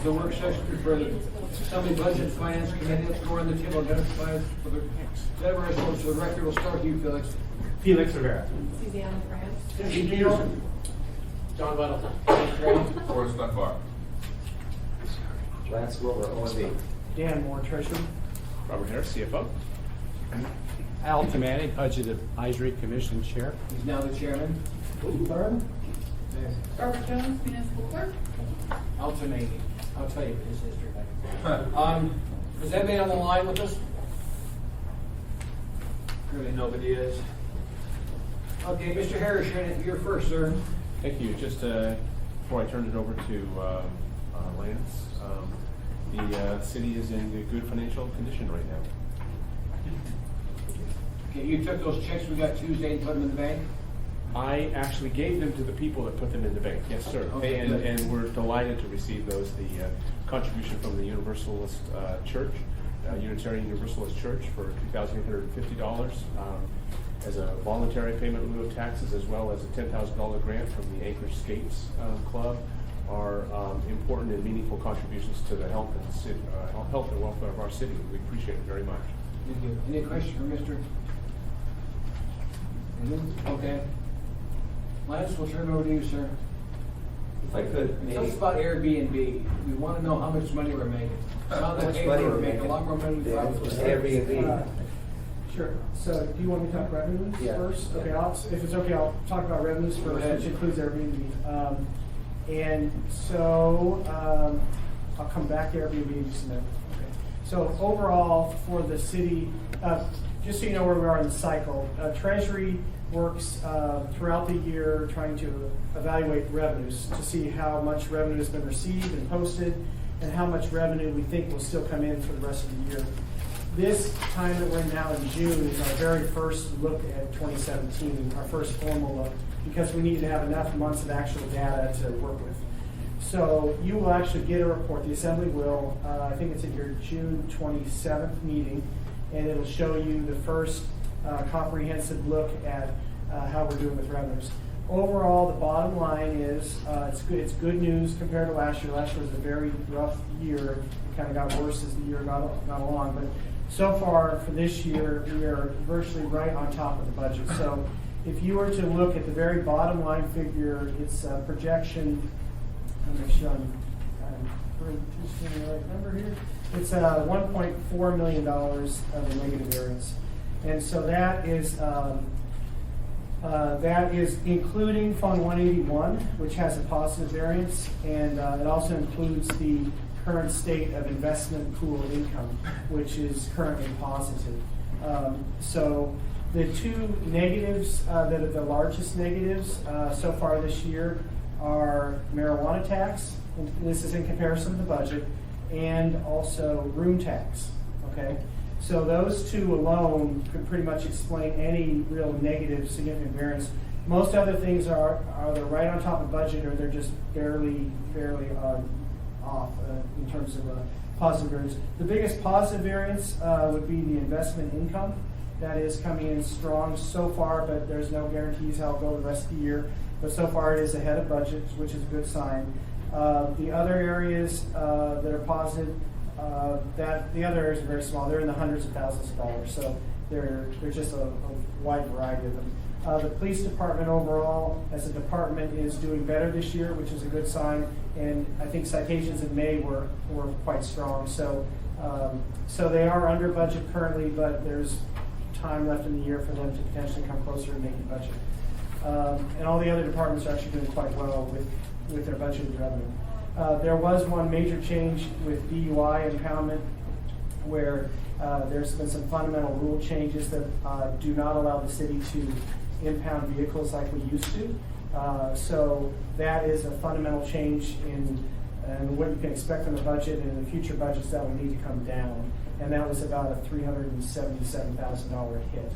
the work session for the Assembly Budget and Finance Committee. Let's go around the table, identify for the so the record. We'll start with you, Felix. Felix Rivera. Suzanne France. Steve Peterson. John Weddleton. Forrest Dunbar. Lance Wilbur, OMB. Dan Moore, Treasurer. Robert Harris, CFO. Al Tamani, Budget Advisory Commission Chair. He's now the chairman. Third. Barbara Jones, Municipal Clerk. Alternating. I'll tell you his history later. Is anybody on the line with us? Really, nobody is. Okay, Mr. Harris, you're first, sir. Thank you. Just before I turn it over to Lance, the city is in a good financial condition right now. Okay, you took those checks we got Tuesday and put them in the bank? I actually gave them to the people that put them in the bank. Yes, sir. Okay, and, good. and we're delighted to receive those. The contribution from the Universalist Church, Unitarian Universalist Church, for $2,850 as a voluntary payment in lieu of taxes, as well as a $10,000 grant from the Anchor Skates Club, are important and meaningful contributions to the health and welfare of our city. We appreciate it very much. Thank you. Any questions for Mr.? Okay. Lance, we'll turn it over to you, sir. If I could, Tell us maybe. about Airbnb. We want to know how much money we're making. How How much money we're making. A lot more money than we thought. Airbnb. Sure. So do you want me to talk revenues Yeah. first? Okay, if it's okay, I'll talk about revenues Go first, ahead. which includes Airbnb. And so I'll come back to Airbnb in just a minute. Okay. So overall for the city, just so you know where we are in the cycle, Treasury works throughout the year trying to evaluate revenues to see how much revenue has been received and posted and how much revenue we think will still come in for the rest of the year. This time that we're in now in June is our very first look at 2017, our first formal look, because we need to have enough months of actual data to work with. So you will actually get a report, the Assembly will, I think it's at your June 27th meeting, and it'll show you the first comprehensive look at how we're doing with revenues. Overall, the bottom line is it's good news compared to last year. Last year was a very rough year. It kind of got worse as the year got along. But so far for this year, we are virtually right on top of the budget. So if you were to look at the very bottom line figure, it's a projection. I'm going to show you. I'm the right number here. It's $1.4 million of a negative variance. And so that is including Fund 181, which has a positive variance, and it also includes the current state of investment pool income, which is currently positive. So the two negatives that are the largest negatives so far this year are marijuana tax, and this is in comparison to the budget, and also room tax, okay? So those two alone could pretty much explain any real negative significant variance. Most other things are they're right on top of budget, or they're just barely off in terms of positive variance. The biggest positive variance would be the investment income. That is coming in strong so far, but there's no guarantees how it'll go the rest of the year. But so far it is ahead of budget, which is a good sign. The other areas that are positive, the other areas are very small. They're in the hundreds of thousands of dollars, so there's just a wide variety of them. The police department overall, as a department, is doing better this year, which is a good sign. And I think citations in May were quite strong. So they are under budget currently, but there's time left in the year for them to potentially come closer to making budget. And all the other departments are actually doing quite well with their budgeted revenue. There was one major change with DUI impoundment, where there's been some fundamental rule changes that do not allow the city to impound vehicles like we used to. So that is a fundamental change in what you can expect from the budget, and in the future budgets that will need to come down. And that was about a $377,000 hit.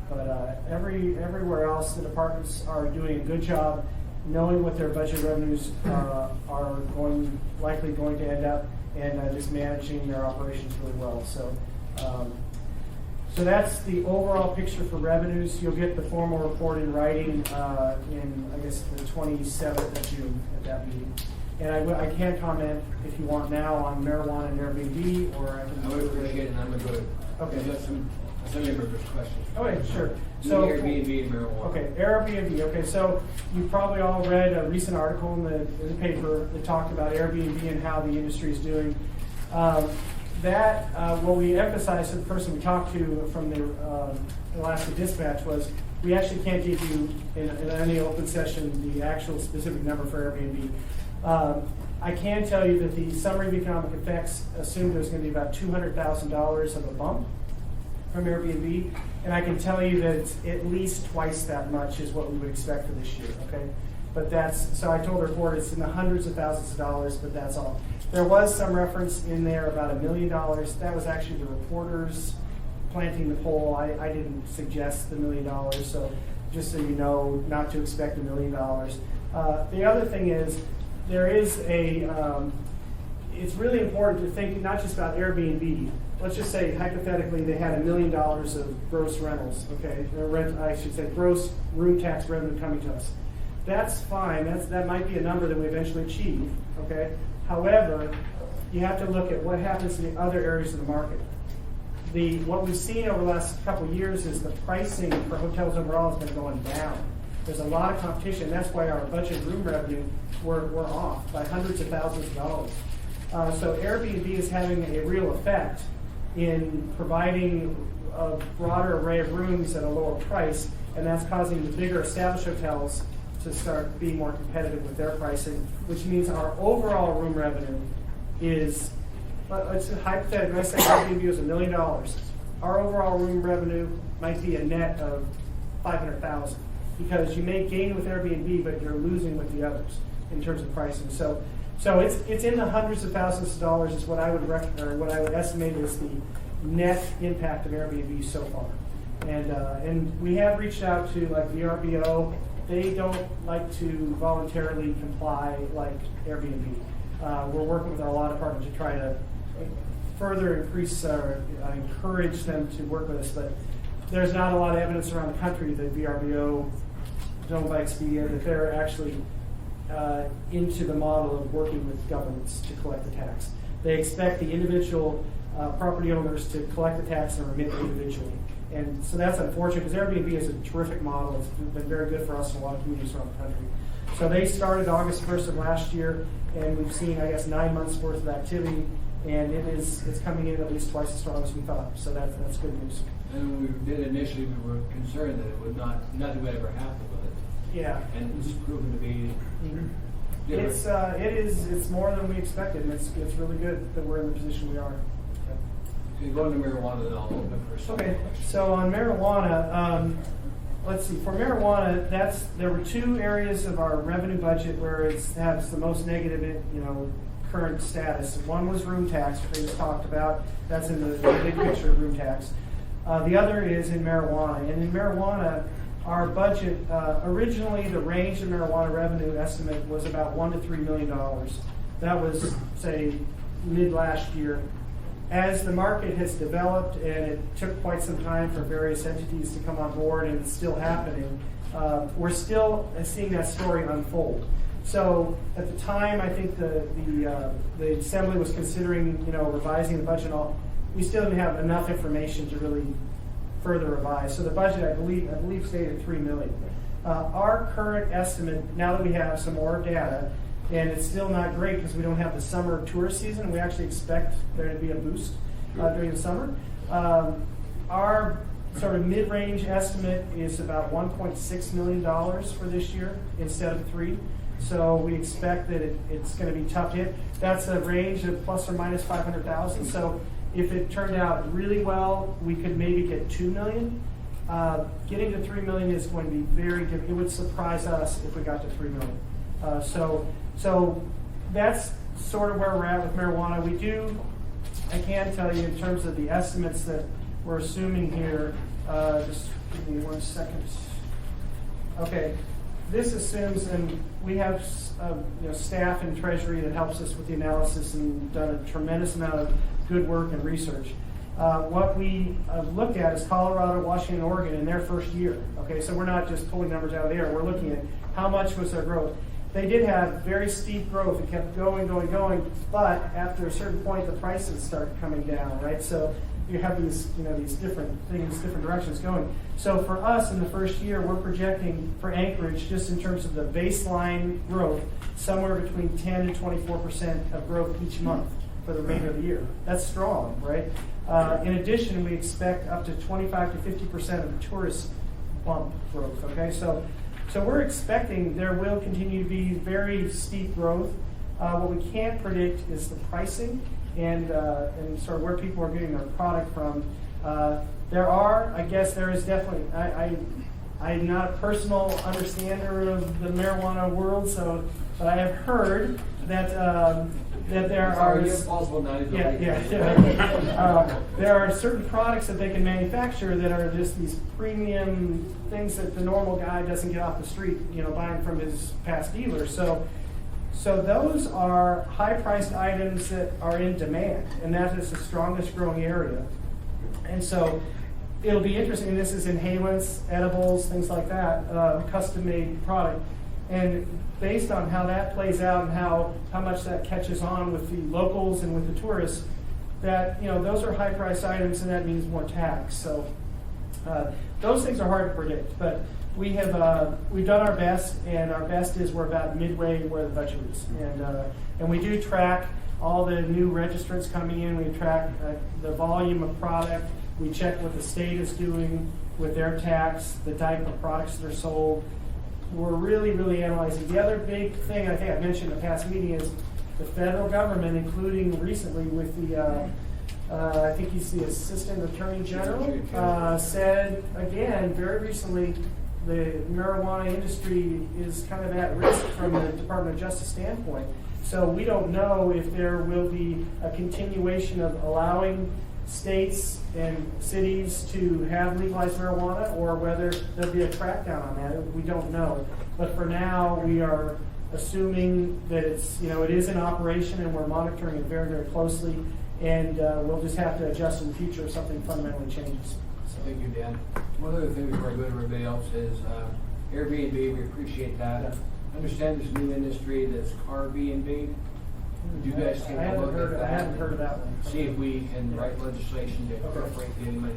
But everywhere else, the departments are doing a good job knowing what their budget revenues are likely going to end up, and just managing their operations really well. So that's the overall picture for revenues. You'll get the formal report in writing in, I guess, the 27th of June at that meeting. And I can't comment, if you want now, on marijuana and Airbnb, or I can. I would appreciate it, and I'm gonna go to, Okay. I've got some members' questions. Okay, sure. Do So Airbnb and marijuana. Okay, Airbnb. Okay, so you probably all read a recent article in the paper that talked about Airbnb and how the industry is doing. What we emphasized to the person we talked to from the Alaska Dispatch was we actually can't give you in any open session the actual specific number for Airbnb. I can tell you that the summary of economic effects assumed there's going to be about $200,000 of a bump from Airbnb, and I can tell you that it's at least twice that much is what we would expect for this year, okay? But so I told the reporter it's in the hundreds of thousands of dollars, but that's all. There was some reference in there about $1 million. That was actually the reporters planting the poll. I didn't suggest the $1 million, so just so you know, not to expect $1 million. The other thing is, there is it's really important to think not just about Airbnb. Let's just say, hypothetically, they had $1 million of gross rentals, okay? Or I should say gross room tax revenue coming to us. That's fine. That might be a number that we eventually achieve, okay? However, you have to look at what happens in the other areas of the market. What we've seen over the last couple of years is the pricing for hotels overall has been going down. There's a lot of competition. That's why our budget room revenue we're off by hundreds of thousands of dollars. So Airbnb is having a real effect in providing a broader array of rooms at a lower price, and that's causing the bigger established hotels to start being more competitive with their pricing, which means our overall room revenue is, it's hypothetical, let's say Airbnb was $1 million. Our overall room revenue might be a net of $500,000 because you may gain with Airbnb, but you're losing with the others in terms of pricing. So it's in the hundreds of thousands of dollars is what I would what I would estimate is the net impact of Airbnb so far. And we have reached out to like VRBO. They don't like to voluntarily comply like Airbnb. We're working with our law department to try to further increase or encourage them to work with us, but there's not a lot of evidence around the country that VRBO, Zone by Expedia, that they're actually into the model of working with governments to collect the tax. They expect the individual property owners to collect the tax and remit individually. And so that's unfortunate because Airbnb is a terrific model. It's been very good for us in a lot of communities around the country. So they started August 1st of last year, and we've seen, I guess, 9 months worth of activity, and it's coming in at least twice as strong as we thought. So that's good news. And when we did initially, we were concerned that it would nothing would ever happen with it. Yeah. And it's proven to be different. It's more than we expected, and it's really good that we're in the position we are. Okay, going to marijuana, then I'll open up for some Okay, questions. so on marijuana, let's see. For marijuana, there were 2 areas of our revenue budget where it has the most negative, current status. One was room tax, which we just talked about. That's in the big picture of room tax. The other is in marijuana, and in marijuana, our budget originally the range of marijuana revenue estimate was about $1 to $3 million. That was say mid last year. As the market has developed, and it took quite some time for various entities to come on board, and it's still happening, we're still seeing that story unfold. So at the time, I think the Assembly was considering, revising the budget and all. We still didn't have enough information to really further revise. So the budget, I believe stayed at $3 million. Our current estimate, now that we have some more data, and it's still not great because we don't have the summer tourist season. We actually expect there to be a boost during the summer. Our sort of mid-range estimate is about $1.6 million for this year instead of $3 million. So we expect that it's going to be tough hit. That's a range of plus or minus 500,000. So if it turned out really well, we could maybe get $2 million. Getting to $3 million is going to be very difficult. It would surprise us if we got to $3 million. So that's sort of where we're at with marijuana. I can tell you in terms of the estimates that we're assuming here, just give me 1 second. Okay, this assumes, and we have staff in Treasury that helps us with the analysis and done a tremendous amount of good work and research. What we looked at is Colorado, Washington, Oregon in their first year. Okay, so we're not just pulling numbers out of the air. We're looking at how much was their growth. they did have very steep growth. It kept going, but after a certain point, the prices start coming down, right? So you have these, these different things, different directions going. So for us in the first year, we're projecting for Anchorage, just in terms of the baseline growth, somewhere between 10 and 24% of growth each month for the remainder of the year. That's strong, right? In addition, we expect up to 25 to 50% of the tourist bump growth, okay? So we're expecting there will continue to be very steep growth. What we can't predict is the pricing and sort of where people are getting their product from. There is definitely, I'm not a personal understander of the marijuana world, but I have heard that there are. It's possible now. There are certain products that they can manufacture that are just these premium things that the normal guy doesn't get off the street, buying from his past dealer. So those are high-priced items that are in demand, and that is the strongest growing area. And so it'll be interesting. This is inhalants, edibles, things like that, custom-made product. And based on how that plays out and how much that catches on with the locals and with the tourists, that those are high-priced items, and that means more tax. So those things are hard to predict, but we've done our best, and our best is we're about midway where the budget is, and we do track all the new registrants coming in. We track the volume of product. We check what the state is doing with their tax, the type of products that are sold. We're really, really analyzing. The other big thing I think I mentioned in the past meeting is the federal government, including recently with the, I think he's the Assistant Attorney General, said again very recently the marijuana industry is kind of at risk from the Department of Justice standpoint. So we don't know if there will be a continuation of allowing states and cities to have legalized marijuana, or whether there'll be a crackdown on that. We don't know. But for now, we are assuming that it's, it is in operation, and we're monitoring it very, very closely. And we'll just have to adjust in the future if something fundamentally changes. Thank you, Dan. One other thing before I go to everybody else is Airbnb. We appreciate that. Yeah. Understand there's a new industry that's Airbnb. Would you guys take a look at that? I haven't heard of that one. See if we can write legislation to incorporate the money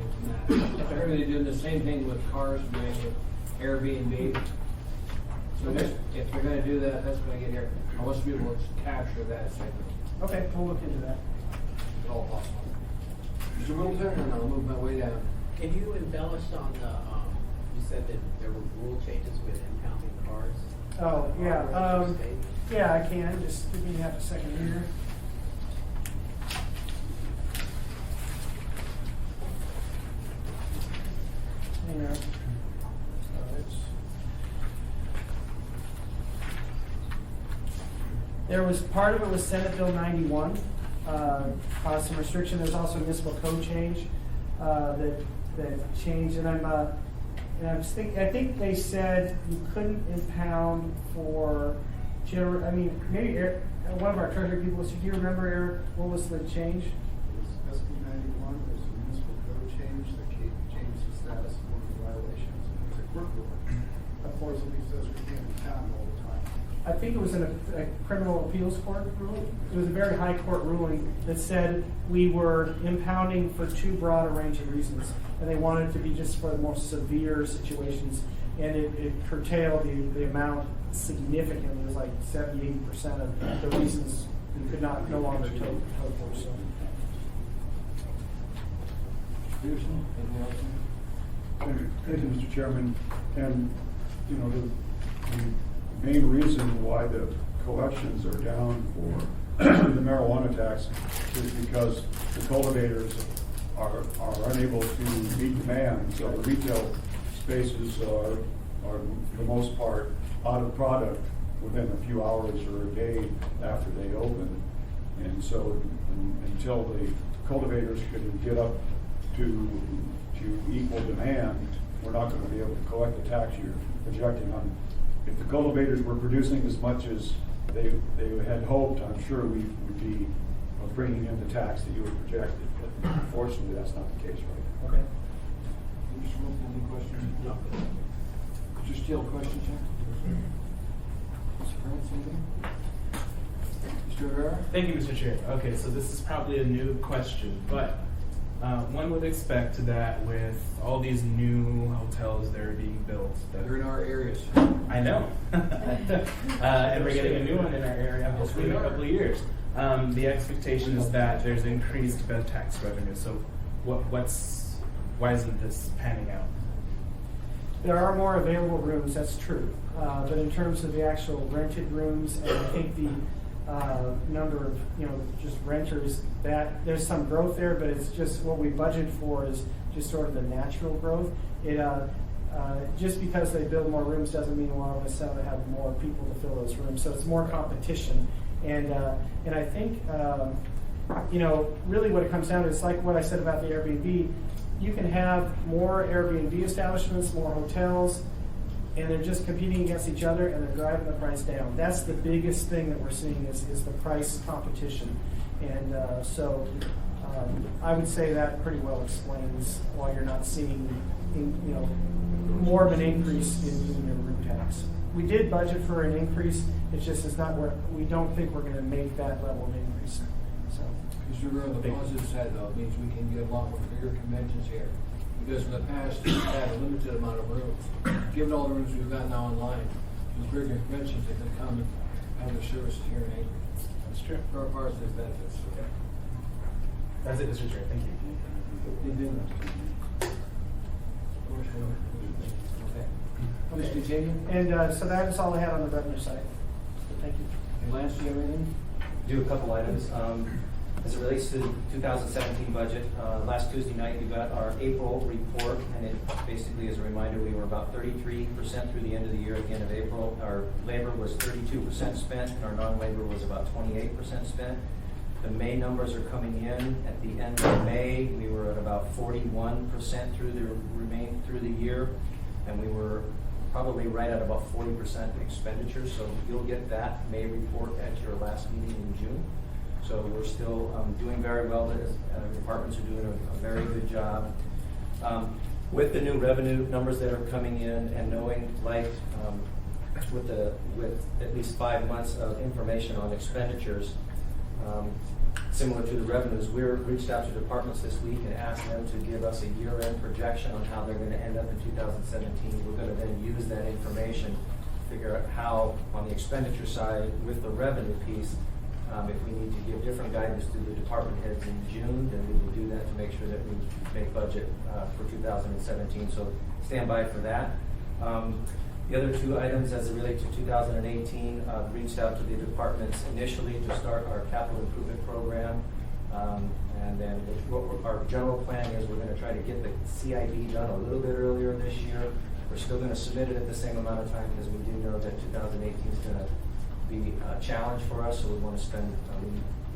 from that. They're doing the same thing with cars, doing with Airbnb. So if they're going to do that, that's going to get here. I want people to capture that segment. Okay, we'll look into that. It's all possible. Mr. Middleton, and I'll move my way down. Can you embellish on the, you said that there were rule changes with impounding cars? Oh, yeah. Yeah, I can. Just give me half a second here. Hang on. There was part of it was Senate Bill 91, some restriction. There's also a municipal code change that changed, and I think they said you couldn't impound for general. I mean, maybe Eric, one of our treasury people. Do you remember, Eric? What was the change? It was SB 91. There's a municipal code change that changed the status of one of the violations. And there's a court ruling. Unfortunately, says we can't impound all the time. I think it was in a criminal appeals court ruling. It was a very high court ruling that said we were impounding for too broad a range of reasons, and they wanted it to be just for the most severe situations, and it curtailed the amount significantly. It was like 70-80% of the reasons you could no longer tow for. So. Peterson, anything else? Thank you, Mr. Chairman. And, the main reason why the collections are down for the marijuana tax is because the cultivators are unable to meet demand. So the retail spaces are for the most part out of product within a few hours or a day after they open. And so until the cultivators can get up to equal demand, we're not going to be able to collect the tax you're projecting on. If the cultivators were producing as much as they had hoped, I'm sure we would be bringing in the tax that you had projected. But unfortunately, that's not the case right now. Okay. Mr. Middleton, any questions? No. Mr. Steele, questions, sir? France, anything? Mr. Rivera? Thank you, Mr. Chair. Okay, so this is probably a new question, but one would expect that with all these new hotels that are being built, that They're in our areas. I know, and we're getting a new one in our area hopefully in a couple of years. The expectation is that there's increased bed tax revenue. So, why isn't this panning out? There are more available rooms, that's true. But in terms of the actual rented rooms, and I think the number of, just renters, that there's some growth there, but it's just what we budget for is just sort of the natural growth. Just because they build more rooms doesn't mean we'll always have more people to fill those rooms. So it's more competition. And I think, really what it comes down to is like what I said about the Airbnb. You can have more Airbnb establishments, more hotels, and they're just competing against each other and they're driving the price down. That's the biggest thing that we're seeing is the price competition. And so I would say that pretty well explains why you're not seeing more of an increase in your room tax. We did budget for an increase, it's not where, we don't think we're gonna make that level of increase. So. Mr. Rivera, the positive side though, means we can get a lot more bigger conventions here. Because in the past, we've had a limited amount of rooms. Given all the rooms we've got now online, those bigger conventions that can come and have their services here in Anchorage. That's true. There are positive benefits. Okay. That's it, Mr. Chair. Thank you. Okay. Please continue. And so that is all I had on the revenue side. So thank you. And Lance, do you have anything? Do a couple items. As it relates to the 2017 budget, last Tuesday night we got our April report, and it basically is a reminder we were about 33% through the end of the year. At the end of April, our labor was 32% spent, and our non-labor was about 28% spent. The May numbers are coming in. At the end of May, we were at about 41% through the year, and we were probably right at about 40% expenditures. So you'll get that May report at your last meeting in June. So we're still doing very well. The departments are doing a very good job. With the new revenue numbers that are coming in, and knowing, with at least 5 months of information on expenditures, similar to the revenues, we reached out to departments this week and asked them to give us a year-end projection on how they're going to end up in 2017. We're going to then use that information to figure out how, on the expenditure side, with the revenue piece, if we need to give different guidance to the department heads in June, then we will do that to make sure that we make budget for 2017. So stand by for that. The other two items as it relates to 2018, reached out to the departments initially to start our capital improvement program. And then our general plan is we're going to try to get the CID done a little bit earlier this year. We're still going to submit it at the same amount of time because we do know that 2018 is going to be a challenge for us, so we want to spend,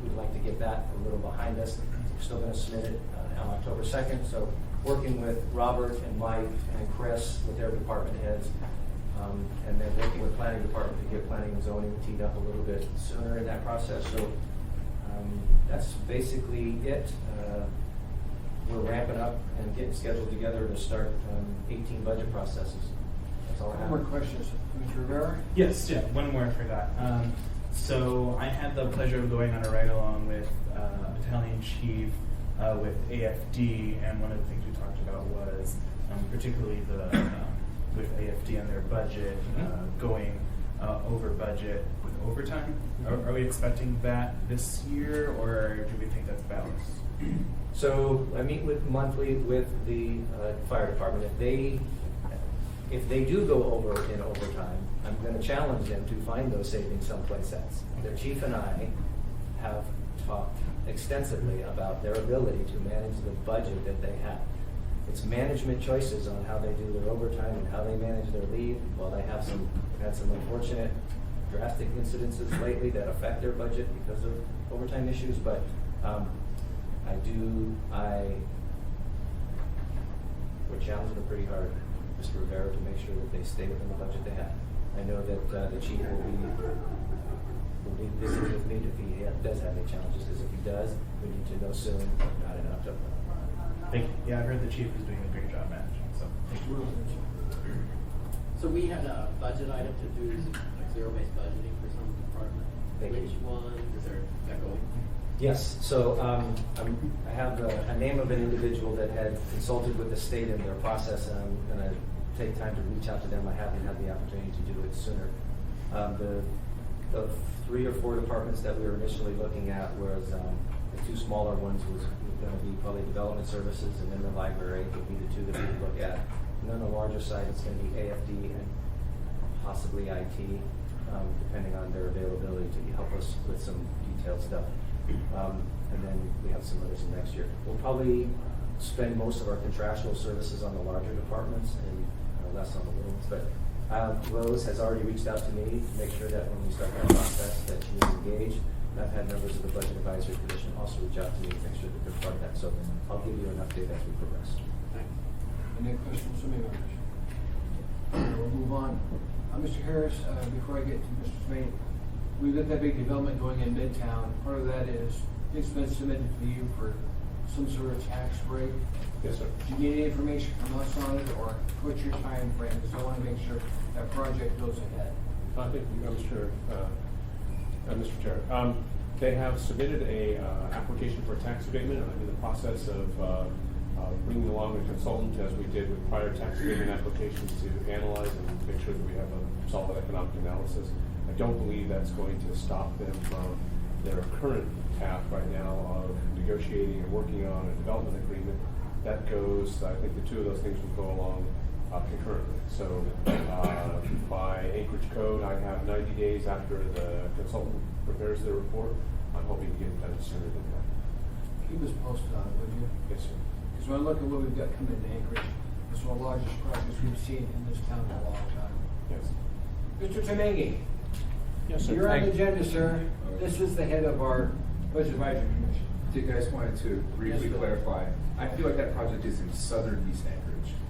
we'd like to get that a little behind us. We're still going to submit it on October 2nd, so working with Robert and Mike and Chris with their department heads, and then working with planning department to get planning and zoning teed up a little bit sooner in that process. So that's basically it. We're ramping up and getting scheduled together to start 18 budget processes. That's all I have. More questions, Mr. Rivera? Yes, yeah, one more I forgot. So I had the pleasure of going on a ride along with Battalion Chief with AFD, and one of the things we talked about was particularly with AFD and their budget going over budget with overtime. Are we expecting that this year, or do we think that's balanced? So I meet monthly with the fire department. If they do go over in overtime, I'm going to challenge them to find those savings someplace else. The chief and I have talked extensively about their ability to manage the budget that they have. It's management choices on how they do their overtime and how they manage their leave. Well, they have had some unfortunate, drastic incidences lately that affect their budget because of overtime issues, but we're challenging them pretty hard, Mr. Rivera, to make sure that they stay within the budget they have. I know that the chief will be visiting with me if he does have any challenges, because if he does, we need to know soon, not in October. Thank you. Yeah, I heard the chief is doing a great job managing, so thank you. So we had a budget item to do, like, zero-based budgeting for some department. Thank you. Which one, is that going? Yes, so I have a name of an individual that had consulted with the state in their process, and I'm going to take time to reach out to them. I haven't had the opportunity to do it sooner. The 3 or 4 departments that we were initially looking at was the 2 smaller ones was going to be probably development services, and then the library would be the 2 that we would look at. And then the larger side is going to be AFD and possibly IT, depending on their availability to help us with some detailed stuff. And then we have some others in next year. We'll probably spend most of our contractual services on the larger departments and less on the little ones. But Rose has already reached out to me to make sure that when we start that process that she is engaged. And I've had members of the Budget Advisory Commission also reach out to me to make sure that they're part of that. So I'll give you an update as we progress. Any questions from any members? We'll move on. Mr. Harris, before I get to Mr. Swain, we've got that big development going in Midtown. Part of that is it's been submitted to you for some sort of tax break. Yes, sir. Do you need any information from us on it, or what's your time frame? Because I want to make sure that project goes ahead. I think, Mr. Chair, they have submitted a application for a tax abatement. I'm in the process of bringing along a consultant, as we did with prior tax abatement applications, to analyze and make sure that we have a solid economic analysis. I don't believe that's going to stop them from their current path right now of negotiating and working on a development agreement. That goes, I think the 2 of those things will go along concurrently. So by Anchorage Code, I have 90 days after the consultant prepares their report. I'm hoping to get it done sooner than that. Keep us posted on it, would you? Yes, sir. Because when I look at what we've got coming to Anchorage, it's one of the largest projects we've seen in this town in a long time. Yes. Mr. Temengi, Yes, sir. you're on the Thank- agenda, sir. This is the head of our Budget Advisory Commission. I think I just wanted to briefly Yes, sir. clarify. I feel like that project is in southern East Anchorage.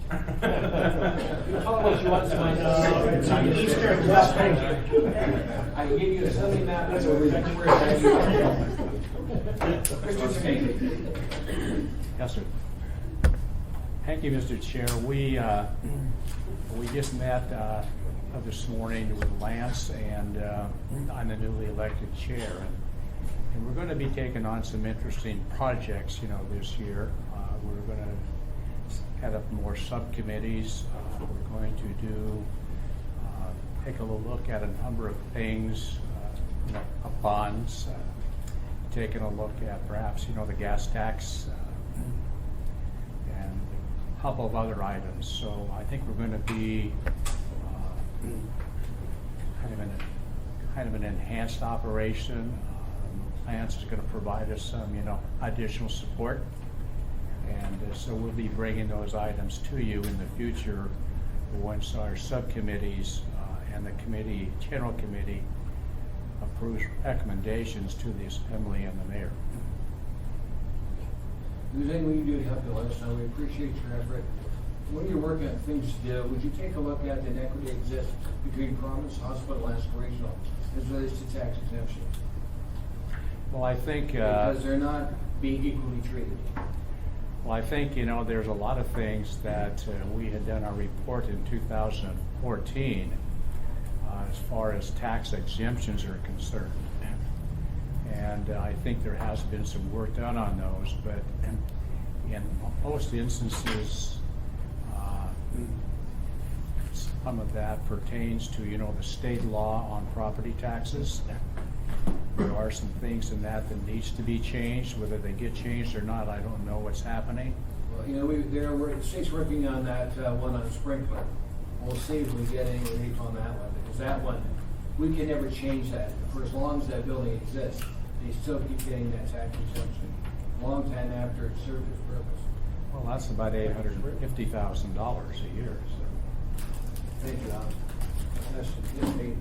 You told us you want some. It's on the eastern west I gave you a sunny map, so we can where it's at. Mr. Temengi. Yes, sir. Thank you, Mr. Chair. We just met this morning with Lance, and I'm the newly elected chair. And we're going to be taking on some interesting projects, this year. We're going to head up more subcommittees. We're going to take a little look at a number of things, bonds, taking a look at perhaps, the gas tax, and a couple of other items. So I think we're going to be kind of an enhanced operation. Lance is going to provide us some, additional support. And so we'll be bringing those items to you in the future once our subcommittees and the general committee approves recommendations to the assembly and the mayor. If there's anything we can do to help you, let us know. We appreciate your effort. When you're working on things to do, would you take a look at the inequity that exists between Providence Hospital and Alaska Regional as relates to tax exemption? Well, I think Because they're not being equally treated. Well, I think, there's a lot of things that we had done our report in 2014 as far as tax exemptions are concerned. And I think there has been some work done on those, but in most instances, some of that pertains to, the state law on property taxes. There are some things in that needs to be changed. Whether they get changed or not, I don't know what's happening. Well, the state's working on that one on sprinkler. We'll see if we get any relief on that one, because that one, we can never change that. For as long as that building exists, they still keep getting that tax exemption, a long time after it served its purpose. Well, that's about $850,000 a year. So. Thank you, Alan. Yes, Nate.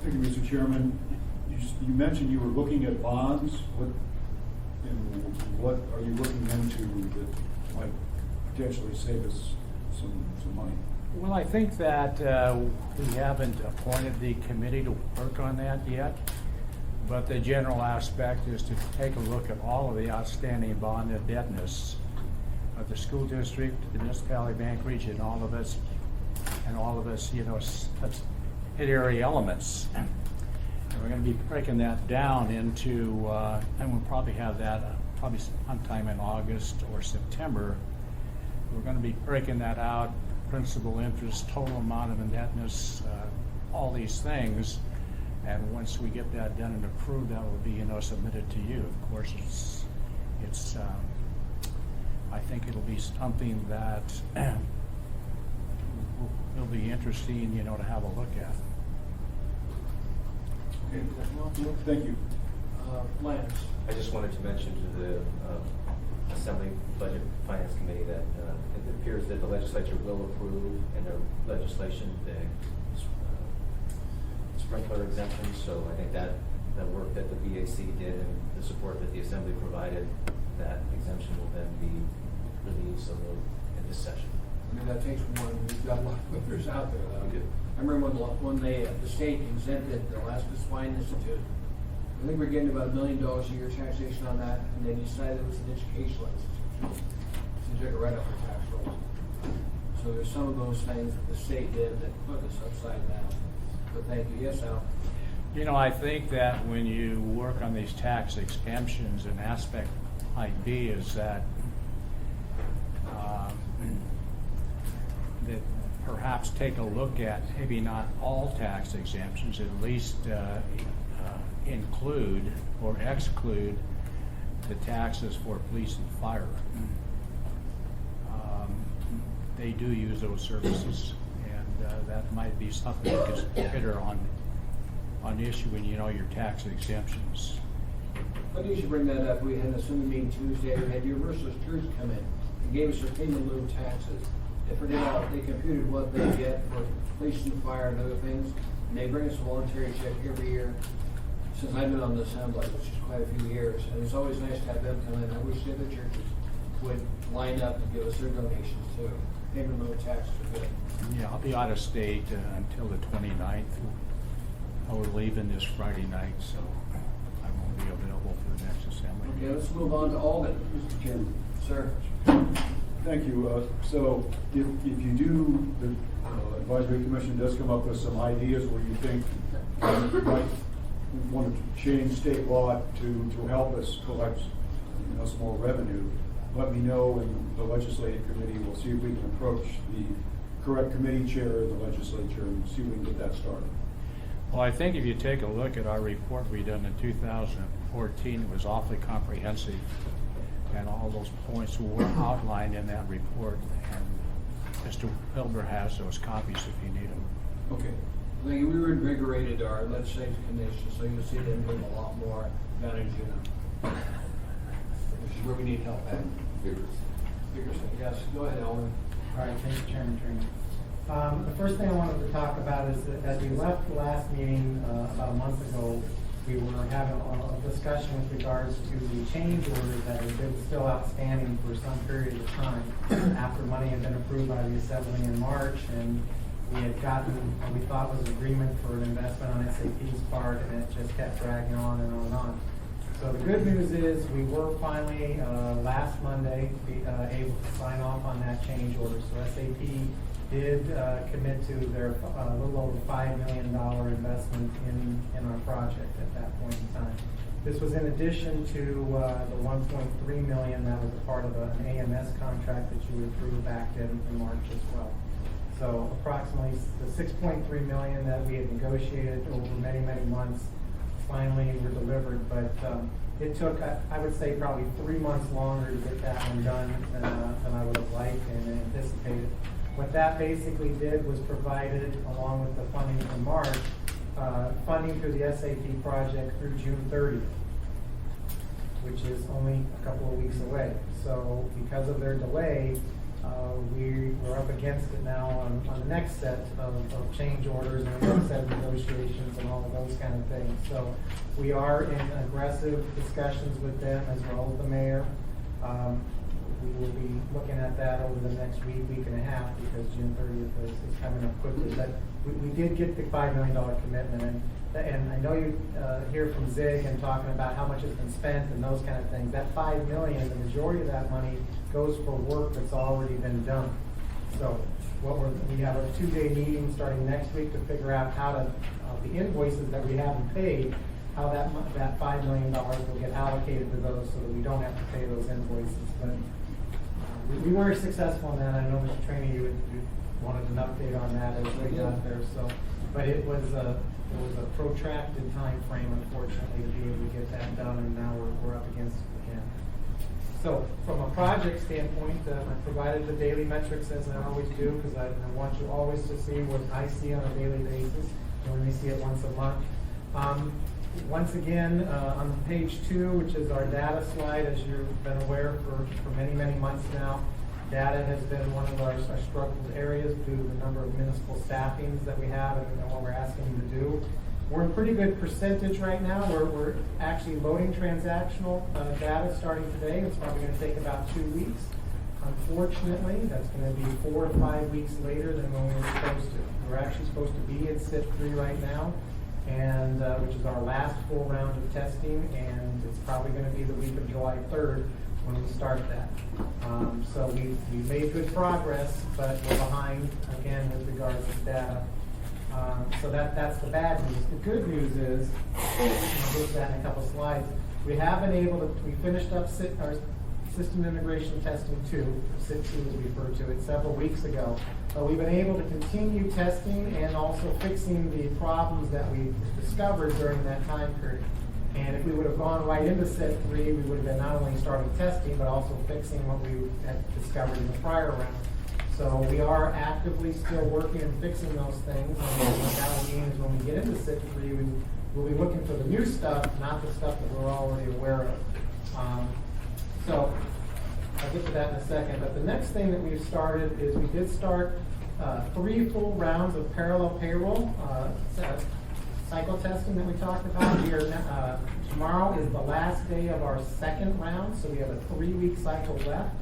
Thank you, Mr. Chairman. You mentioned you were looking at bonds. What are you looking into that might potentially save us some money? Well, I think that we haven't appointed the committee to work on that yet, but the general aspect is to take a look at all of the outstanding bond indebtedness of the school district, the municipality of Anchorage, and all of us, area elements. And we're going to be breaking that down into, and we'll probably have that probably sometime in August or September. We're going to be breaking that out, principal, interest, total amount of indebtedness, all these things. And once we get that done and approved, that will be, submitted to you. Of course, it's I think it'll be something that will be interesting, to have a look at. Okay, thank you. Lance? I just wanted to mention to the Assembly Budget Finance Committee that it appears that the legislature will approve in their legislation the sprinkler exemptions. So I think that the work that the BAC did and the support that the Assembly provided, that exemption will then be released in this session. I mean, that takes one, we've got a lot of whippers out there, though. We do. I remember when the state exempted the Alaska Swine Institute, I think we're getting about $1 million a year taxation on that, and they decided it was an educational institution. So they took it right off our tax rolls. So there's some of those things that the state did that put us upside down. But thank you. Yes, Al? I think that when you work on these tax exemptions, an aspect might be is that that perhaps take a look at maybe not all tax exemptions, at least include or exclude the taxes for police and fire. They do use those services, and that might be something to consider on issuing, your tax exemptions. Funny you should bring that up. We had a Sunday meeting Tuesday. We had Universalist Church come in and gave us their payment in lieu of taxes. They figured out, they computed what they get for police and fire and other things, and they bring us a voluntary check every year since I've been on the assembly, which is quite a few years. And it's always nice to have them come in. I wish the other churches would line up and give us their donations too. Payment in lieu of taxes are good. Yeah, I'll be out of state until the 29th. We're leaving this Friday night, so I won't be available for the next assembly. Okay, let's move on to Alden. Mr. Chairman. Sir? Thank you. So if you do, the advisory commission does come up with some ideas where you think you might want to change state law to help us collect some more revenue, let me know, and the legislative committee will see if we can approach the correct committee chair of the legislature and see if we can get that started. Well, I think if you take a look at our report we done in 2014, it was awfully comprehensive, and all those points were outlined in that report. And Mr. Wilbur has those copies if you need them. Okay. We reinvigorated our legislative commission, so you'll see them doing a lot more down in Juneau, which is where we need help at. Vigorously. Yes, go ahead, Alden. All right, thank you, Chairman Trini. The first thing I wanted to talk about is that as we left the last meeting about a month ago, we were having a discussion with regards to the change order that had been still outstanding for some period of time after money had been approved by the Assembly in March, and we had gotten what we thought was agreement for an investment on SAP's part, and it just kept dragging on and on and on. So the good news is we were finally, last Monday, able to sign off on that change order. So SAP did commit to their little over $5 million investment in our project at that point in time. This was in addition to the $1.3 million that was a part of an AMS contract that you approved back in March as well. So approximately the $6.3 million that we had negotiated over many, many months finally were delivered, but it took, I would say, probably 3 months longer to get that one done than I would have liked and anticipated. What that basically did was provided, along with the funding from March, funding through the SAP project through June 30th, which is only a couple of weeks away. So because of their delay, we're up against it now on the next set of change orders and the next set of negotiations and all of those kind of things. So we are in aggressive discussions with them as well as the mayor. We will be looking at that over the next week and a half, because June 30th is coming up quickly. But we did get the $5 million commitment, and I know you hear from Zig and talking about how much has been spent and those kind of things. That $5 million, the majority of that money goes for work that's already been done. So we have a 2-day meeting starting next week to figure out how to, the invoices that we haven't paid, how that $5 million will get allocated to those so that we don't have to pay those invoices. But we were successful in that. I know, Mr. Trainee, you wanted an update on that as we got there. So, but it was a protracted time frame, unfortunately, to be able to get that done, and now we're up against it again. So, from a project standpoint, I provided the daily metrics as I always do, because I want you always to see what I see on a daily basis, and when we see it once a month. Once again, on page 2, which is our data slide, as you've been aware for many, many months now, data has been one of our struggled areas due to the number of municipal staffings that we have and what we're asking you to do. We're in pretty good percentage right now. We're actually loading transactional data starting today. It's probably going to take about 2 weeks. Unfortunately, that's going to be 4 to 5 weeks later than when we were supposed to. We're actually supposed to be in SIP 3 right now, and which is our last full round of testing, and it's probably going to be the week of July 3rd when we start that. So we've made good progress, but we're behind again with regards to data. So that's the bad news. The good news is, and I'll get to that in a couple slides, we have been able to, we finished up our System Integration Testing 2, SIT 2 as we refer to it, several weeks ago. But we've been able to continue testing and also fixing the problems that we discovered during that time period. And if we would have gone right into SIT 3, we would have been not only starting testing, but also fixing what we had discovered in the prior round. So we are actively still working and fixing those things. And what that will mean is when we get into SIT 3, we'll be looking for the new stuff, not the stuff that we're already aware of. So I'll get to that in a second. But the next thing that we've started is we did start 3 full rounds of parallel payroll cycle testing that we talked about. Tomorrow is the last day of our second round, so we have a 3-week cycle left.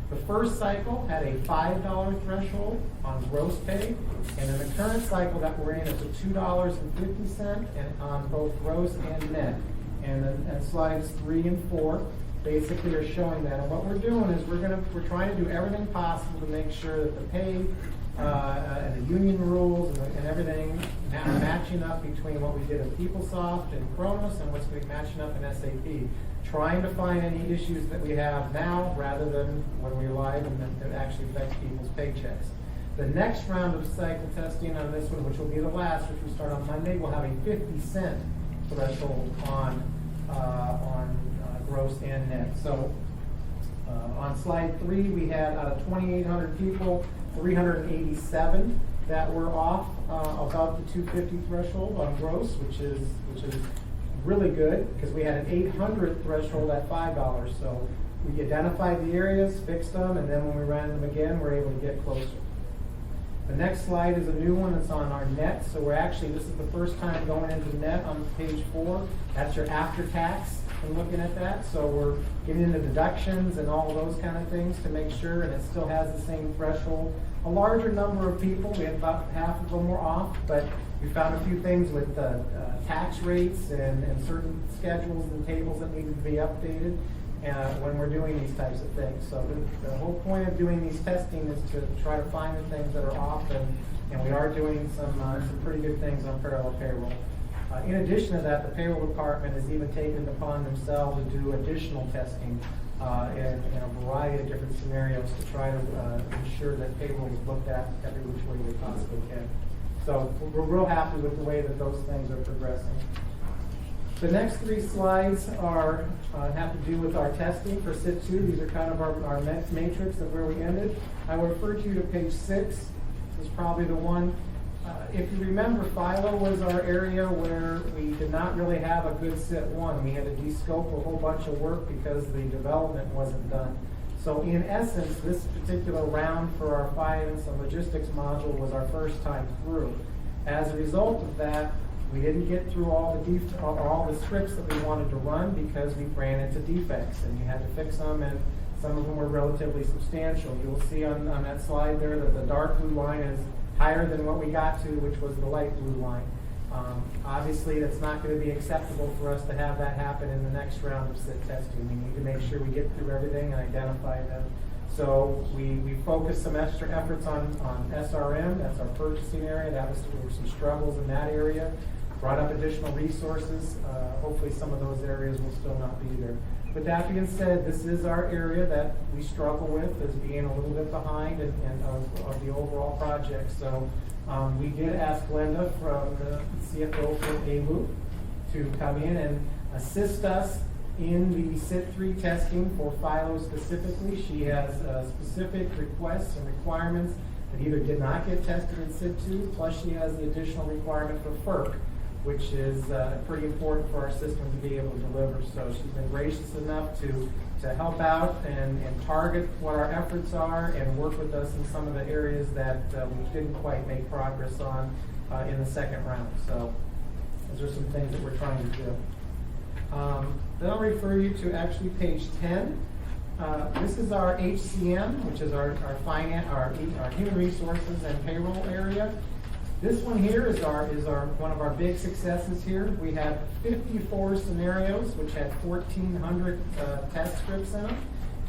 The first cycle had a $5 threshold on gross pay, and in the current cycle that we're in, it's a $2.50 and on both gross and net. And slides 3 and 4 basically are showing that. And what we're doing is we're trying to do everything possible to make sure that the pay and the union rules and everything are matching up between what we did in PeopleSoft and Kronos and what's going to be matching up in SAP. Trying to find any issues that we have now rather than when we're live and that actually affects people's paychecks. The next round of cycle testing on this one, which will be the last, which we start on Monday, will have a 50-cent threshold on gross and net. So on slide 3, we had out of 2,800 people, 387 that were off above the 250 threshold on gross, which is really good because we had an 800 threshold at $5. So we identified the areas, fixed them, and then when we ran them again, we're able to get closer. The next slide is a new one that's on our net. So this is the first time going into net on page 4. That's your after tax and looking at that. So we're getting into deductions and all of those kind of things to make sure, and it still has the same threshold. A larger number of people, we had about half of them were off, but we found a few things with tax rates and certain schedules and tables that needed to be updated when we're doing these types of things. So the whole point of doing these testing is to try to find the things that are off, and we are doing some pretty good things on parallel payroll. In addition to that, the payroll department has even taken it upon themselves to do additional testing in a variety of different scenarios to try to ensure that payroll is looked at every which way we possibly can. So we're real happy with the way that those things are progressing. The next 3 slides have to do with our testing for SIT 2. These are kind of our matrix of where we ended. I will refer you to page 6. This is probably the one. If you remember, Philo was our area where we did not really have a good SIT 1. We had to de-scope a whole bunch of work because the development wasn't done. So in essence, this particular round for our finance and logistics module was our first time through. As a result of that, we didn't get through all the scripts that we wanted to run because we ran into defects and you had to fix them, and some of them were relatively substantial. You'll see on that slide there that the dark blue line is higher than what we got to, which was the light blue line. Obviously, that's not going to be acceptable for us to have that happen in the next round of SIT testing. We need to make sure we get through everything and identify them. So we focused some extra efforts on SRM, that's our purchasing area, there were some struggles in that area. Brought up additional resources, hopefully some of those areas will still not be there. With that being said, this is our area that we struggle with as being a little bit behind and of the overall project. So we did ask Glenda from the CFO for AMOOC to come in and assist us in the SIT3 testing for Philo specifically. She has specific requests and requirements that either did not get tested in SIT2, plus she has the additional requirement for FERC, which is pretty important for our system to be able to deliver. So she's been gracious enough to help out and target what our efforts are and work with us in some of the areas that we didn't quite make progress on in the second round. So those are some things that we're trying to do. Then I'll refer you to actually page 10. This is our HCM, which is our human resources and payroll area. This one here is one of our big successes here. We had 54 scenarios, which had 1,400 test scripts in them,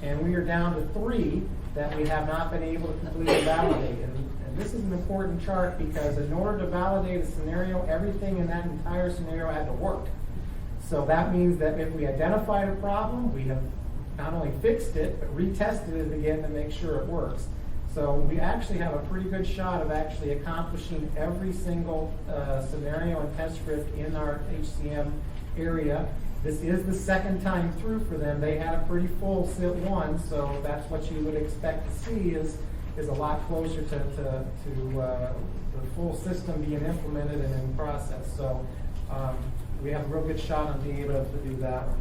and we are down to 3 that we have not been able to completely validate. And this is an important chart because in order to validate a scenario, everything in that entire scenario had to work. So that means that if we identified a problem, we have not only fixed it, but retested it again to make sure it works. So we actually have a pretty good shot of actually accomplishing every single scenario and test script in our HCM area. This is the second time through for them. They had a pretty full SIT1, so that's what you would expect to see is a lot closer to the full system being implemented and in process. So we have a real good shot on being able to do that one.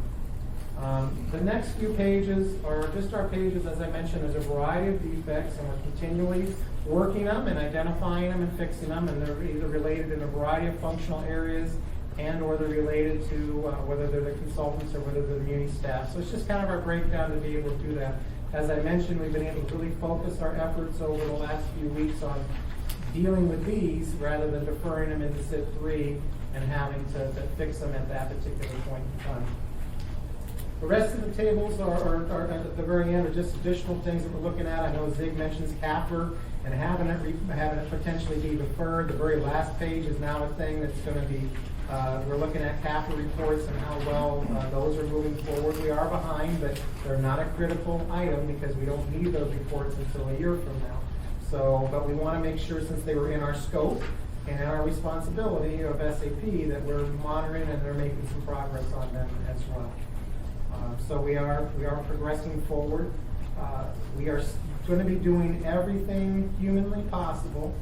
The next few pages are just our pages, as I mentioned, there's a variety of defects, and we're continually working them and identifying them and fixing them, and they're either related in a variety of functional areas and or they're related to whether they're the consultants or whether they're the muni staff. So it's just kind of our breakdown to be able to do that. As I mentioned, we've been able to really focus our efforts over the last few weeks on dealing with these rather than deferring them into SIT3 and having to fix them at that particular point in time. The rest of the tables are at the very end are just additional things that we're looking at. I know Zig mentions CAFR and having it potentially be deferred. The very last page is now a thing that's going to be, we're looking at CAFR reports and how well those are moving forward. We are behind, but they're not a critical item because we don't need those reports until a year from now. So, but we want to make sure, since they were in our scope and our responsibility of SAP, that we're monitoring and they're making some progress on them as well. So we are progressing forward. We are going to be doing everything humanly possible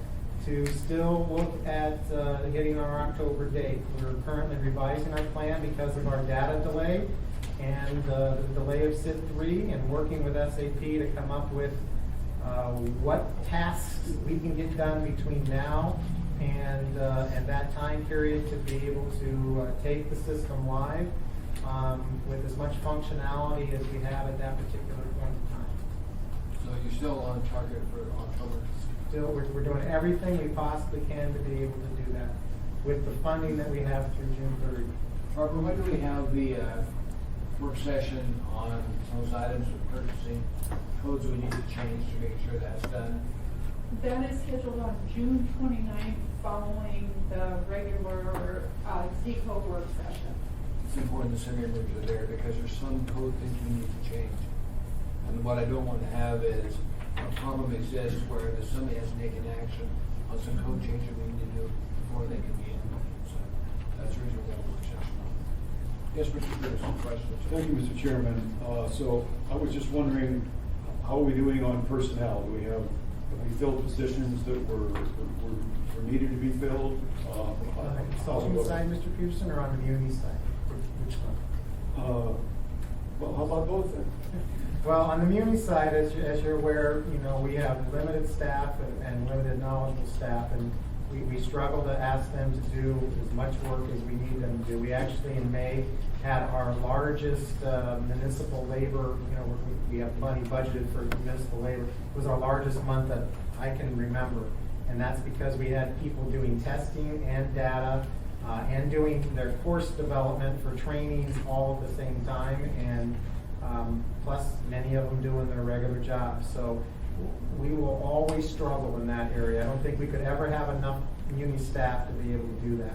to still look at getting our October date. We're currently revising our plan because of our data delay and the delay of SIT3, and working with SAP to come up with what tasks we can get done between now and that time period to be able to take the system live with as much functionality as we have at that particular point in time. So you're still on target for October? Still, we're doing everything we possibly can to be able to do that with the funding that we have through June 30. Barbara, when do we have the work session on those items of purchasing codes we need to change to make sure that's done? That is scheduled on June 29th following the regular Z-code work session. It's important the semi members are there because there's some code things we need to change. And what I don't want to have is a problem exists where somebody has taken action on some code changes we need to do before they can be implemented. So that's the reason we have a work session on it. Yes, Mr. Curtis, some questions? Thank you, Mr. Chairman. So I was just wondering, how are we doing on personnel? Have we filled positions that were needed to be filled? On the consulting side, Mr. Peterson, or on the muni side? Which one? Well, how about both then? Well, on the muni side, as you're aware, we have limited staff and limited knowledgeable staff, and we struggle to ask them to do as much work as we need them to do. We actually in May had our largest municipal labor, we have money budgeted for municipal labor. It was our largest month that I can remember. And that's because we had people doing testing and data and doing their course development for trainings all at the same time. And plus many of them doing their regular jobs. So we will always struggle in that area. I don't think we could ever have enough muni staff to be able to do that.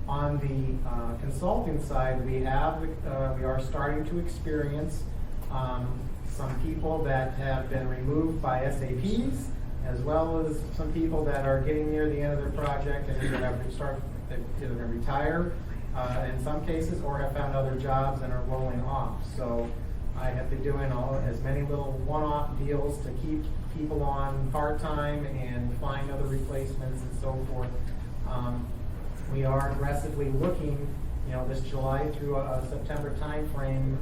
On the consulting side, we are starting to experience some people that have been removed by SAPs, as well as some people that are getting near the end of their project and either going to retire in some cases, or have found other jobs and are rolling off. So I have been doing as many little one-off deals to keep people on part-time and find other replacements and so forth. We are aggressively looking, this July through a September timeframe.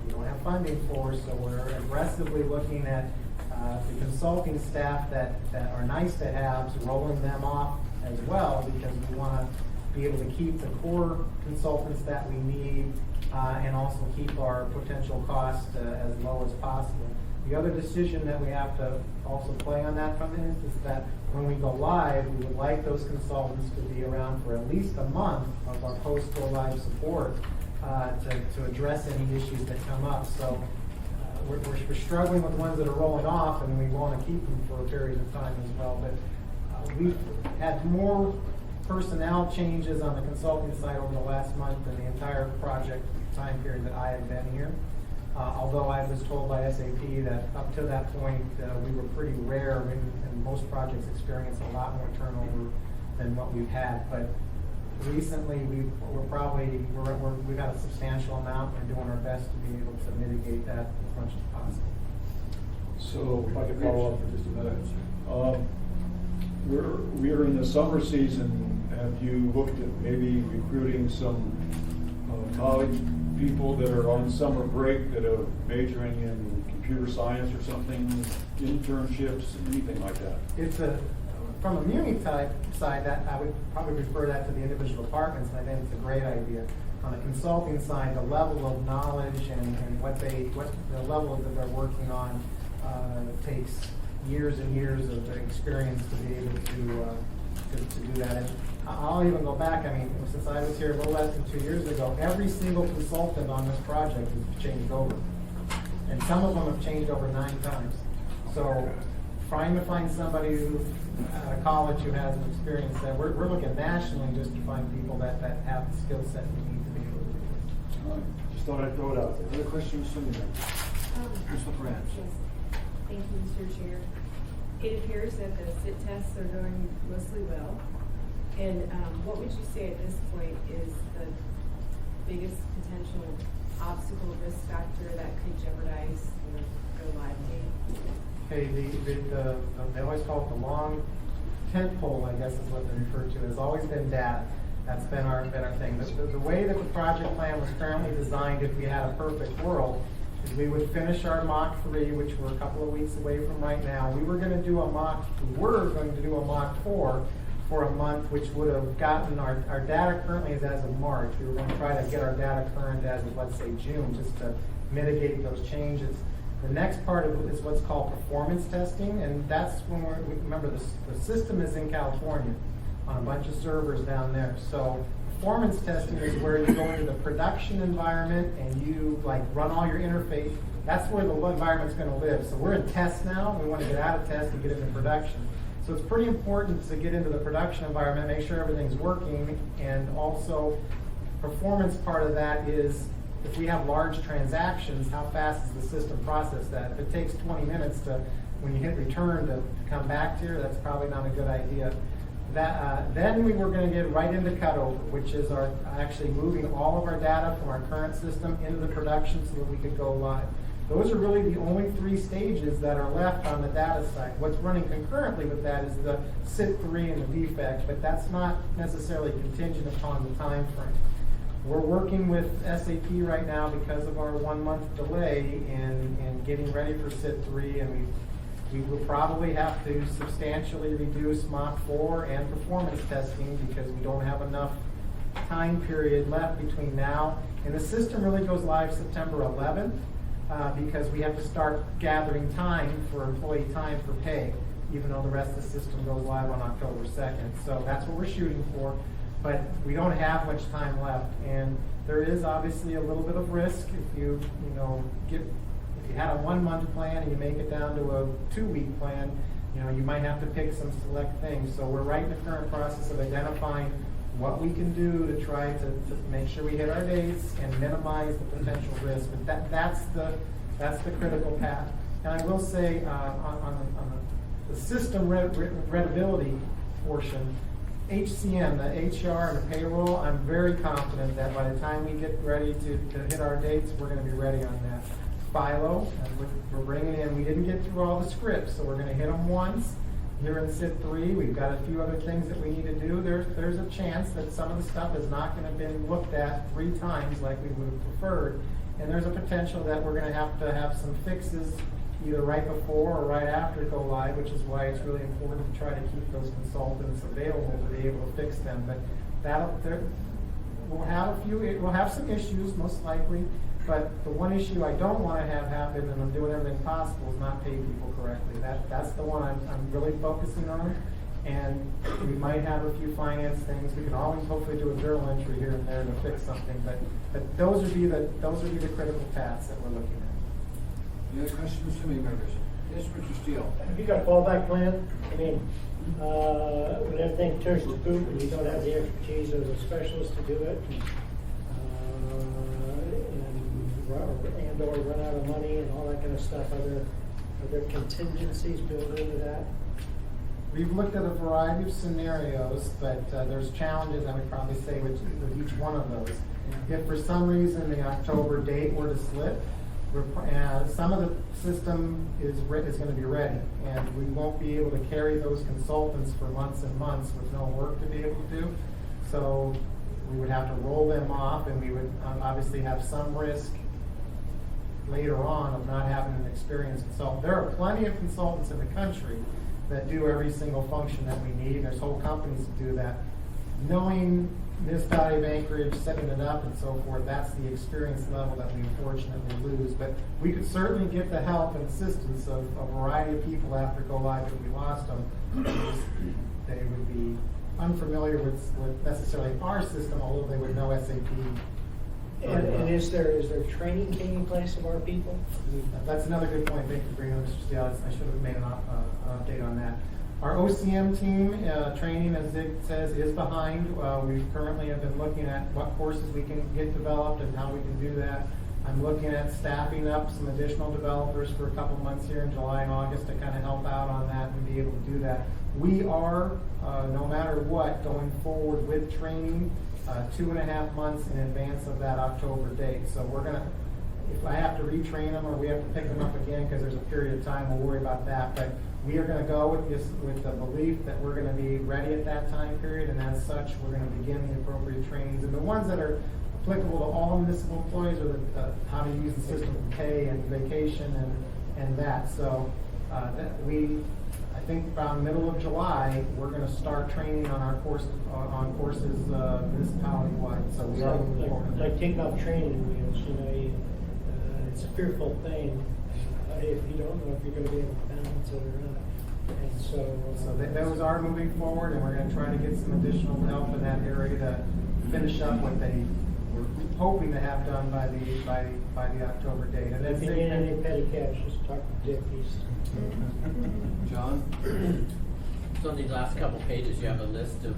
We don't have funding for, so we're aggressively looking at the consulting staff that are nice to have, rolling them off as well, because we want to be able to keep the core consultants that we need and also keep our potential cost as low as possible. The other decision that we have to also play on that front end is that when we go live, we would like those consultants to be around for at least a month of our post-go live support to address any issues that come up. So we're struggling with ones that are rolling off, and we want to keep them for a period of time as well. But we've had more personnel changes on the consulting side over the last month than the entire project time period that I have been here. Although I was told by SAP that up to that point we were pretty rare, and most projects experience a lot more turnover than what we've had. But recently we've got a substantial amount. We're doing our best to be able to mitigate that as much as possible. So if I could follow up for just a minute. We're in the summer season. Have you looked at maybe recruiting some college people that are on summer break that are majoring in computer science or something, internships, anything like that? It's from a muni type side, that I would probably refer that to the individual departments, and I think it's a great idea. On the consulting side, the level of knowledge and what the level that they're working on takes years and years of experience to be able to do that. And I'll even go back. I mean, since I was here a little less than 2 years ago, every single consultant on this project has changed over, and some of them have changed over 9 times. So trying to find somebody who at a college who has an experience, that we're looking nationally just to find people that have the skill set we need to be able to do it. Just thought I'd throw it out there. Other questions from the Ms. LaFrance? Yes. Thank you, Mr. Chair. It appears that the sit tests are going mostly well. And what would you say at this point is the biggest potential obstacle, risk factor that could jeopardize the go live date? Okay, they always call it the long tent pole, I guess is what they refer to, has always been data. That's been our thing. The way that the project plan was currently designed, if we had a perfect world, is we would finish our Mach 3, which we're a couple of weeks away from right now. We were going to do a Mach 4 for a month, which would have gotten our data currently is as of March. We were going to try to get our data current as of, let's say, June, just to mitigate those changes. The next part of it is what's called performance testing, and that's when remember the system is in California on a bunch of servers down there. So performance testing is where you go into the production environment and you run all your interface. That's where the environment's going to live. So we're in test now. We want to get out of test and get into production. So it's pretty important to get into the production environment, make sure everything's working, and also performance part of that is if we have large transactions, how fast does the system process that? If it takes 20 minutes when you hit return to come back to here, that's probably not a good idea. Then we were going to get right into cutover, which is actually moving all of our data from our current system into the production so that we could go live. Those are really the only 3 stages that are left on the data side. What's running concurrently with that is the SIT3 and the defect, but that's not necessarily contingent upon the time frame. We're working with SAP right now because of our 1-month delay in getting ready for SIT3, and we will probably have to substantially reduce Mach 4 and performance testing because we don't have enough time period left between now. And the system really goes live September 11th because we have to start gathering time for employee time for pay, even though the rest of the system goes live on October 2nd. So that's what we're shooting for. But we don't have much time left, and There is obviously a little bit of risk if you had a 1 month plan and you make it down to a 2-week plan, you might have to pick some select things. So we're right in the current process of identifying what we can do to try to make sure we hit our dates and minimize the potential risk. But that's the critical path. And I will say on the system readability portion, HCM, the HR and the payroll, I'm very confident that by the time we get ready to hit our dates, we're going to be ready on that. Philo, we're bringing in, we didn't get through all the scripts, so we're going to hit them once. Here in SIT 3, we've got a few other things that we need to do. There's a chance that some of the stuff is not going to have been looked at 3 times like we would have preferred. And there's a potential that we're going to have some fixes either right before or right after go live, which is why it's really important to try to keep those consultants available to be able to fix them. But we'll have some issues most likely. But the one issue I don't want to have happen, and I'm doing everything possible, is not pay people correctly. That's the one I'm really focusing on. And we might have a few finance things. We can always hopefully do a journal entry here and there to fix something. But those would be the critical paths that we're looking at. Any other questions from any members? Yes, Mr. Steele. Have you got a fallback plan? I mean, when everything turns to poop and you don't have the expertise of a specialist to do it, and or run out of money and all that kind of stuff, are there contingencies built into that? We've looked at a variety of scenarios, but there's challenges, I would probably say, with each one of those. If for some reason the October date were to slip, some of the system is going to be ready, and we won't be able to carry those consultants for months and months with no work to be able to do. So we would have to roll them off, and we would obviously have some risk later on of not having an experienced consultant. There are plenty of consultants in the country that do every single function that we need. There's whole companies that do that. Knowing municipality of Anchorage, setting it up and so forth, that's the experience level that we unfortunately lose. But we could certainly get the help and assistance of a variety of people after go live if we lost them. They would be unfamiliar with necessarily our system, although they would know SAP. And is there training taking place of our people? That's another good point. Thank you for bringing up, Mr. Steele. I should have made an update on that. Our OCM team training, as Zig says, is behind. We currently have been looking at what courses we can get developed and how we can do that. I'm looking at staffing up some additional developers for a couple months here in July and August to kind of help out on that and be able to do that. We are, no matter what, going forward with training 2.5 months in advance of that October date. So we're going to, if I have to retrain them or we have to pick them up again because there's a period of time, we'll worry about that. But we are going to go with the belief that we're going to be ready at that time period, and as such, we're going to begin the appropriate trainings. And the ones that are applicable to all municipal employees are how to use the system for pay and vacation and that. So I think around the middle of July, we're going to start training on our courses municipality-wide. So we are like taking off training wheels. It's a fearful thing if you don't know if you're going to be able to balance it or not. And so those are moving forward, and we're going to try to get some additional help in that area to finish up what they were hoping to have done by the October date. And if you need any petty cash, just talk to Dick. John? So on these last couple pages, you have a list of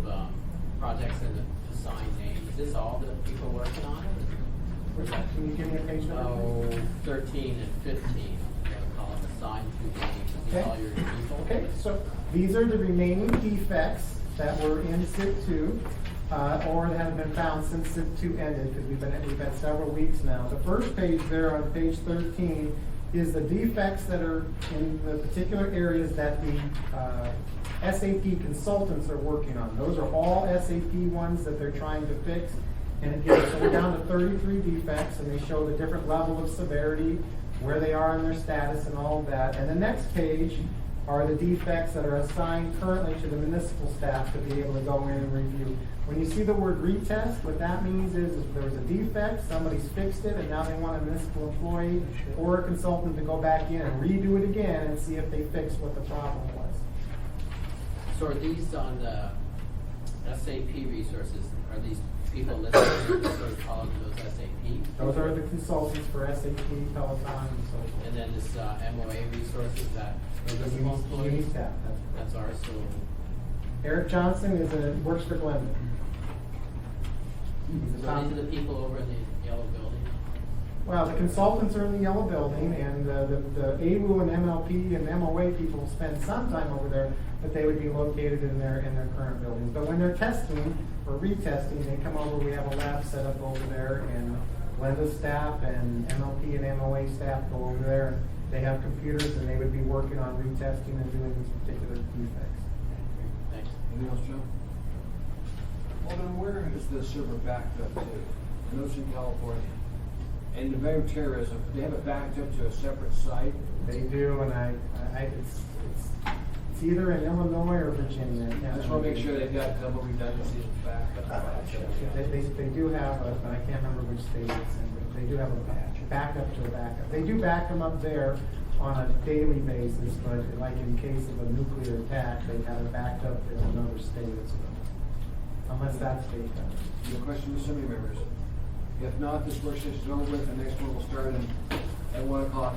projects and assigned names. Is this all that people are working on? Can you give me a page number? 13 and 15. Column assigned to names. Is this all your people? Okay, so these are the remaining defects that were in SIT 2 or that have been found since SIT 2 ended, because we've had several weeks now. The first page there on page 13 is the defects that are in the particular areas that the SAP consultants are working on. Those are all SAP ones that they're trying to fix. And it gives, so we're down to 33 defects, and they show the different level of severity, where they are in their status, and all of that. And the next page are the defects that are assigned currently to the municipal staff to be able to go in and review. When you see the word retest, what that means is if there was a defect, somebody's fixed it, and now they want a municipal employee or a consultant to go back in and redo it again and see if they fixed what the problem was. So are these on the SAP resources, are these people listening, sort of calling those SAP? Those are the consultants for SAP, Peloton, and so forth. And then this MOA resources that, Those are municipal uni employees? staff, That's ours, so, Eric Johnson works for Glendon. so these are the people over in the yellow building? Well, the consultants are in the yellow building, and the AWU and MLP and MOA people spend some time over there, but they would be located in their current buildings. But when they're testing or retesting, they come over, we have a lab set up over there, and Glenda staff and MLP and MOA staff go over there. They have computers, and they would be working on retesting and doing these particular defects. Thanks. Anything else, Joe? Alderman, where is the server backed up to? I know it's in California. And the veteran terrorism, they have it backed up to a separate site? They do, and it's either in Illinois or Virginia. I just want to make sure they've got double redundancy backed up. They do have a, but I can't remember which state it's in, but they do have a backup to a backup. They do back them up there on a daily basis, but like in case of a nuclear attack, they have it backed up in another state as well. Unless that state does. Any questions, assembly members? If not, this work session is over with, the next one will start at 1 o'clock.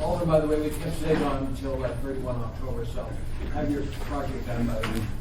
Alderman, by the way, we kept today on until 31 October, so have your project done by then.